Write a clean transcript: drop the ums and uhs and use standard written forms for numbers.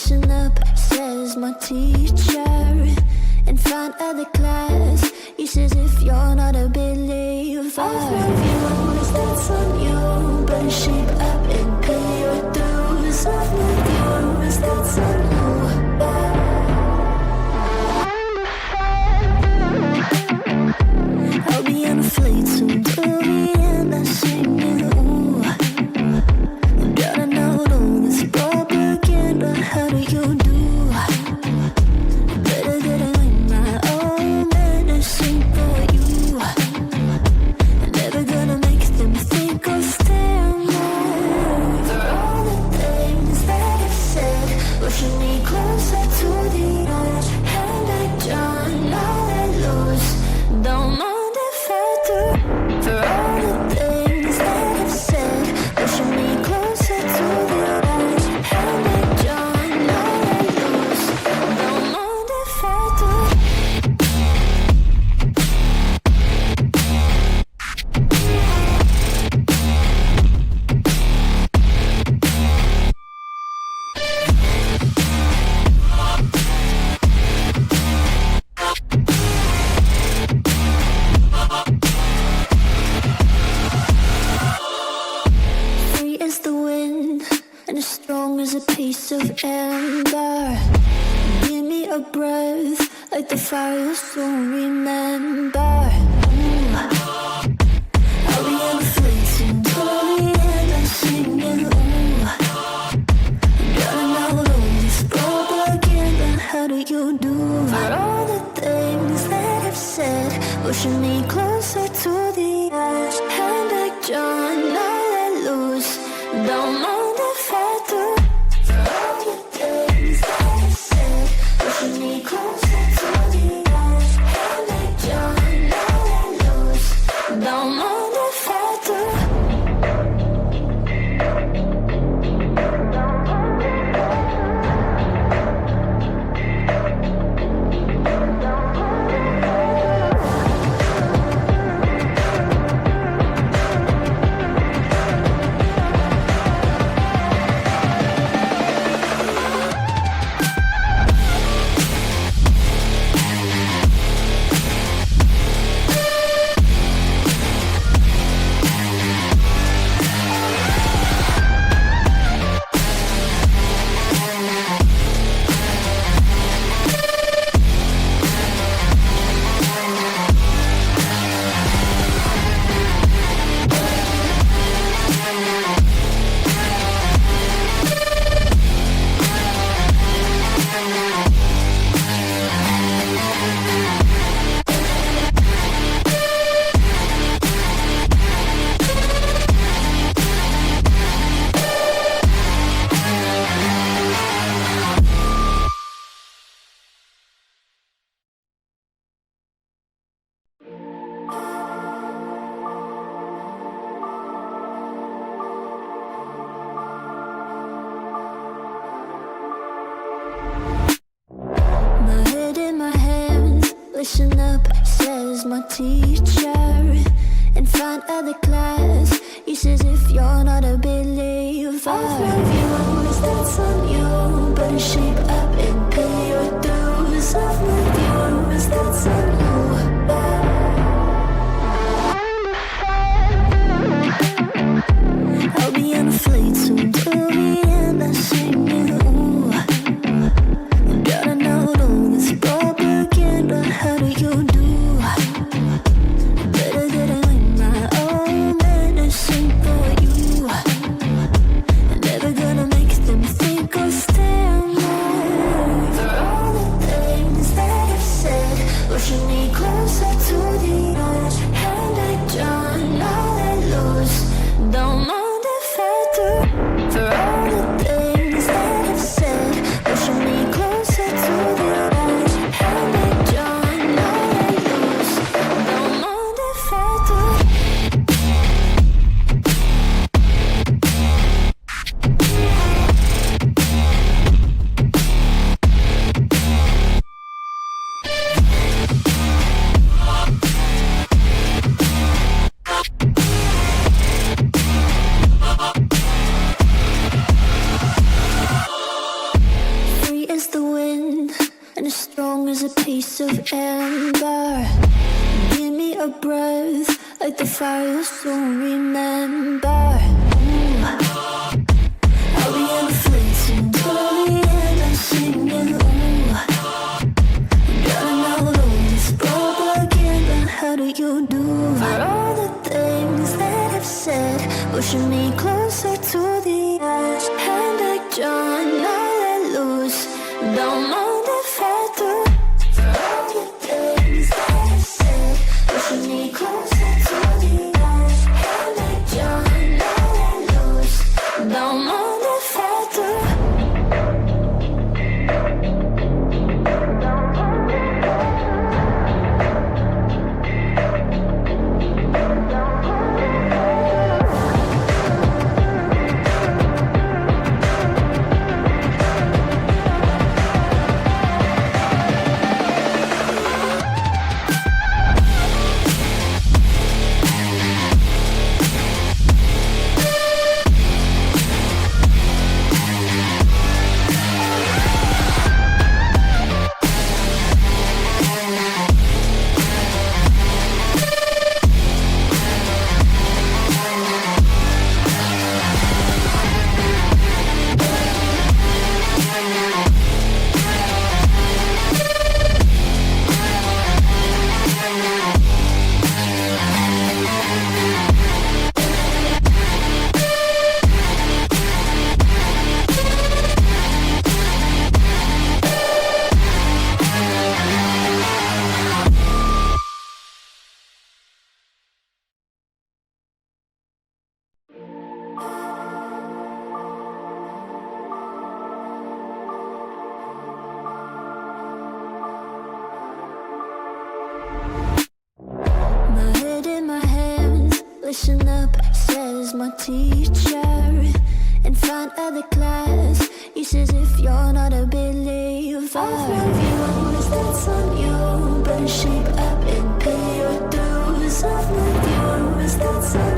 Listen up, says my teacher. In front of the class, he says if you're not a believer, I've views, that's on you. Better shape up and pay your dues. I've views, that's on you. I'll be on a flight soon, and I'm singing, ooh. Gotta know all this propaganda, how do you do? Better get in my own medicine for you. Never gonna make them think I'll stand more. For all the things that I've said, pushing me closer to the edge. And I don't know I lose, don't mind if I do. For all the things that I've said, pushing me closer to the edge. And I don't know I lose, don't mind if I do. Free as the wind and as strong as a piece of amber. Give me a breath like the fire you'll soon remember. Ooh. I'll be on the fleeting Tory and I'm singing, ooh. Gotta know all this propaganda, how do you do? For all the things that I've said, pushing me closer to the edge. And I don't know I lose, don't mind if I do. For all the things that I've said, pushing me closer to the edge. And I don't know I lose, don't mind if I do. My head in my hands, listen up, says my teacher. In front of the class, he says if you're not a believer, I've views, that's on you. Better shape up and pay your dues. I've views, that's on you. I'll be on a flight soon, and I'm singing, ooh. Gotta know all this propaganda, how do you do? Better get in my own medicine for you. Never gonna make them think I'll stand more. For all the things that I've said, pushing me closer to the edge. And I don't know I lose, don't mind if I do. For all the things that I've said, pushing me closer to the edge. And I don't know I lose, don't mind if I do. and as strong as a piece of amber. Give me a breath like the fire you'll soon remember. Ooh. I'll be in the fleets and Toturial and singing. Ooh, gotta know this propaganda. How do you do for all the things that I've said, pushing me closer to the edge? Hand like John, now let loose. Don't mind if I do. For all the things that I've said, pushing me closer to the edge. Hand like John, now let loose. Don't mind if I do. Listen up, says my teacher. In front of the class, he says if you're not a believer, all my views, that's on you. Better shape up and pay your dues. All my views, that's on